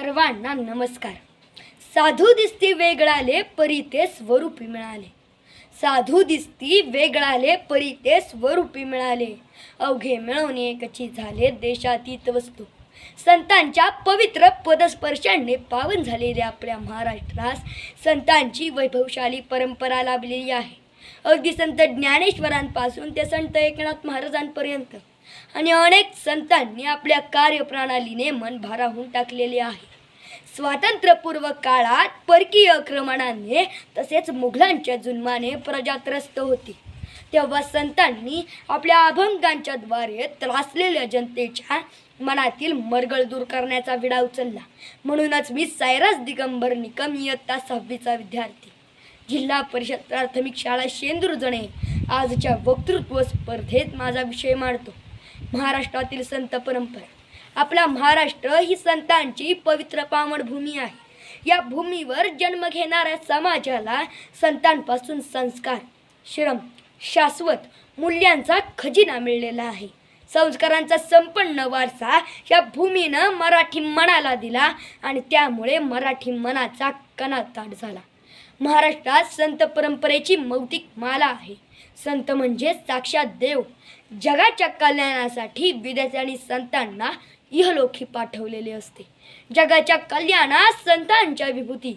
सर्वांना नमस्कार. साधू दिसती वेगळाले परी ते स्वरूपी मिळाले. साधू दिसती वेगळाले परी ते स्वरूपी मिळाले. अवघे मिळून एकची झाले देशातीत वस्तू. संतांच्या पवित्र पदस्पर्शाने पावन झालेल्या आपल्या महाराष्ट्रास संतांची वैभवशाली परंपरा लाभलेली आहे. अगदी संत ज्ञानेश्वरांपासून ते संत एकनाथ महाराजांपर्यंत आणि अनेक संतांनी आपल्या कार्यप्रणालीने मन भारावून टाकलेले आहे. स्वातंत्र्यपूर्व काळात परकीय आक्रमणाने तसेच मुघलांच्या जुलमाने प्रजा त्रस्त होती. तेव्हा संतांनी आपल्या अभंगांच्या द्वारे त्रासलेल्या जनतेच्या मनातील मरगळ दूर करण्याचा विडा उचलला. म्हणूनच मी सायरास दिगंबर निकम इयत्ता 6वीचा विद्यार्थी, जिल्हा परिषद प्राथमिक शाळा शेंदूरजणे आजच्या वक्तृत्व स्पर्धेत माझा विषय मांडतो. महाराष्ट्रातील संत परंपरा. आपला महाराष्ट्र ही संतांची पवित्र पावनभूमी आहे. या भूमीवर जन्म घेणाऱ्या समाजाला संतांपासून संस्कार, श्रम, शाश्वत मूल्यांचा खजिना मिळलेला आहे. संस्कारांचा संपन्न वारसा या भूमीनं मराठी मनाला दिला आणि त्यामुळे मराठी मनाचा कणा ताट झाला. महाराष्ट्रात संत परंपरेची मौतिक माला आहे. संत म्हणजे साक्षात देव. जगाच्या कल्याणासाठी विद्यार्थ्यांनी संतांना इहलोकी पाठवलेले असते. जगाच्या कल्याणात संतांच्या विभूती.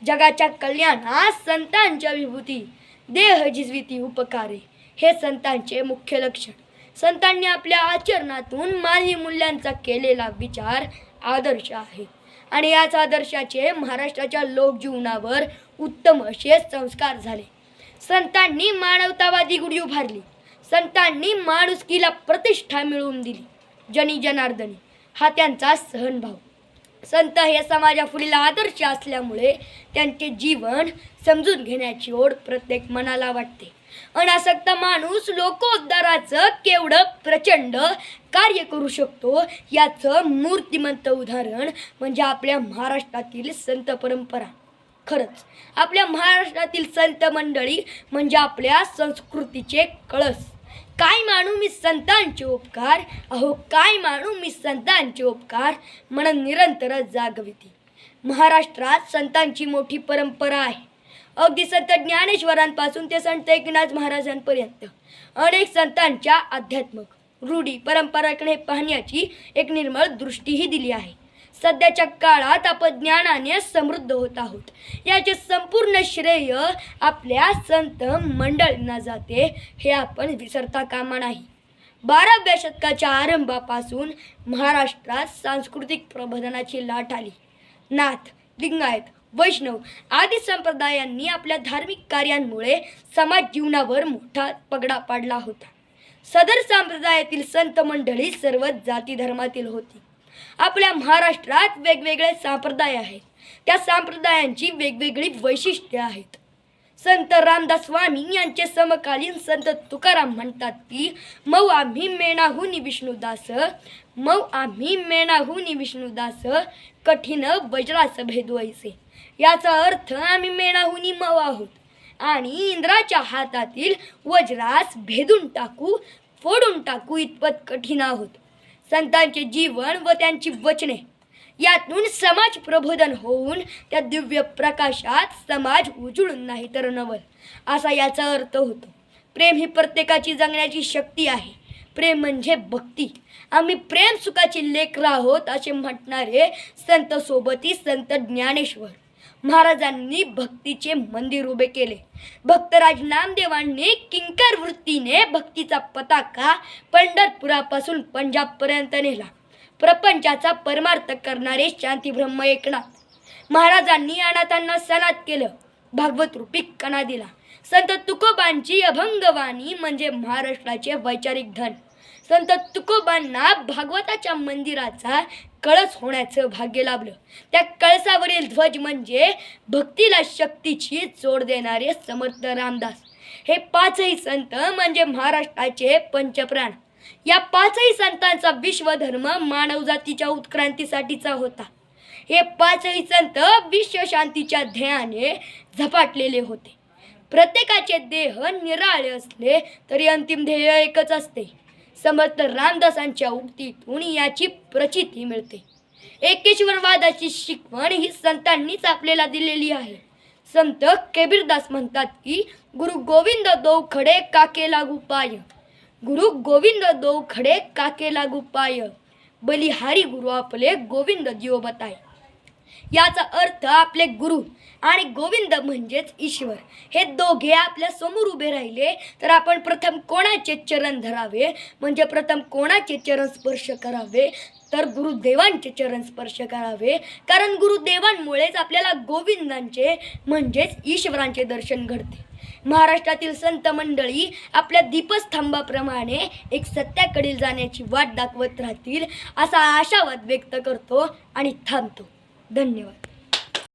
जगाच्या कल्याणात संतांच्या विभूती. देह जिजविती उपकारे हे संतांचे मुख्य लक्षण. संतांनी आपल्या आचरणातून मानवी मूल्यांचा केलेला विचार आदर्श आहे आणि याच आदर्शाचे महाराष्ट्राच्या लोकजीवनावर उत्तम असे संस्कार झाले. संतांनी मानवतावादी गुढी उभारली. संतांनी माणुसकीला प्रतिष्ठा मिळवून दिली. जनी जनार्दनी हा त्यांचा सहनभाव. संत हे समाजापुढील आदर्श असल्यामुळे त्यांचे जीवन समजून घेण्याची ओढ प्रत्येक मनाला वाटते. अनासक्त माणूस लोकोद्धाराचं केवढं प्रचंड कार्य करू शकतो याचं मूर्तिमंत उदाहरण म्हणजे आपल्या महाराष्ट्रातील संत परंपरा. खरंच आपल्या महाराष्ट्रातील संत मंडळी म्हणजे आपल्या संस्कृतीचे कळस. काय मानू मी संतांचे उपकार, अहो काय मानू मी संतांचे उपकार, म्हणून निरंतरच जागविती. महाराष्ट्रात संतांची मोठी परंपरा आहे. अगदी संत ज्ञानेश्वरांपासून ते संत एकनाथ महाराजांपर्यंत अनेक संतांच्या आध्यात्मिक रूढी परंपराकडे पाहण्याची एक निर्मळ दृष्टीही दिली आहे. सध्याच्या काळात आपण ज्ञानाने समृद्ध होत आहोत याचे संपूर्ण श्रेय आपल्या संत मंडळींना जाते हे आपण विसरता कामा नाही. 12व्या शतकाच्या आरंभापासून महाराष्ट्रात सांस्कृतिक प्रबोधनाची लाट आली. नाथ, लिंगायत, वैष्णव आदी संप्रदायांनी आपल्या धार्मिक कार्यांमुळे समाज जीवनावर मोठा पगडा पाडला होता. सदर संप्रदायातील संत मंडळी सर्व जाती धर्मातील होती. आपल्या महाराष्ट्रात वेगवेगळे संप्रदाय आहेत. त्या संप्रदायांची वेगवेगळी वैशिष्ट्ये आहेत. संत रामदास स्वामी यांचे समकालीन संत तुकाराम म्हणतात की मऊ आम्ही मेणाहुनी विष्णुदास, मऊ आम्ही मेणाहुनी विष्णुदास, कठीण वज्रास भेदवैसे. याचा अर्थ आम्ही मेणाहुनी मऊ आहोत आणि इंद्राच्या हातातील वज्रास भेदून टाकू, फोडून टाकू इतपत कठीण आहोत. संतांचे जीवन व त्यांची वचने यातून समाज प्रबोधन होऊन त्या दिव्य प्रकाशात समाज उजळून नाही तर नवल असा याचा अर्थ होतो. प्रेम ही प्रत्येकाची जगण्याची शक्ती आहे. प्रेम म्हणजे भक्ती. आम्ही प्रेम सुखाची लेकरं आहोत असे म्हटणारे संत सोबती संत ज्ञानेश्वर महाराजांनी भक्तीचे मंदिर उभे केले. भक्तराज नामदेवांनी किंकर वृत्तीने भक्तीचा पताका पंढरपुरापासून पंजाबपर्यंत नेला. प्रपंचाचा परमार्थ करणारे शांतीब्रह्म एकनाथ महाराजांनी अनाथांना सनात केलं. भागवत रूपी कणा दिला. संत तुकोबांची अभंगवाणी म्हणजे महाराष्ट्राचे वैचारिक धन. संत तुकोबांना भागवताच्या मंदिराचा कळस होण्याचं भाग्य लाभलं. त्या कळसावरील ध्वज म्हणजे भक्तीला शक्तीची जोड देणारे समर्थ रामदास. हे पाचही संत म्हणजे महाराष्ट्राचे पंचप्राण. या पाचही संतांचा विश्वधर्म मानवजातीच्या उत्क्रांतीसाठीचा होता. हे पाचही संत विश्वशांतीच्या ध्येयाने झपाटलेले होते. प्रत्येकाचे देह निराळे असले तरी अंतिम ध्येय एकच असते. समर्थ रामदासांच्या उक्तीतून याची प्रचिती मिळते. एकेश्वरवादाची शिकवण ही संतांनीच आपल्याला दिलेली आहे. संत कबीरदास म्हणतात की गुरु गोविंद दो खडे काके लागू पाय, गुरु गोविंद दो खडे काके लागू पाय, बलिहारी गुरु आपले गोविंद जीव बताय. याचा अर्थ आपले गुरु आणि गोविंद म्हणजेच ईश्वर हे दोघे आपल्या समोर उभे राहिले तर आपण प्रथम कोणाचे चरण धरावे, म्हणजे प्रथम कोणाचे चरण स्पर्श करावे, तर गुरुदेवांचे चरण स्पर्श करावे. कारण गुरुदेवांमुळेच आपल्याला गोविंदांचे म्हणजेच ईश्वरांचे दर्शन घडते. महाराष्ट्रातील संत मंडळी आपल्या दीपस्तंभाप्रमाणे एक सत्याकडील जाण्याची वाट दाखवत राहतील असा आशावाद व्यक्त करतो आणि थांबतो. धन्यवाद.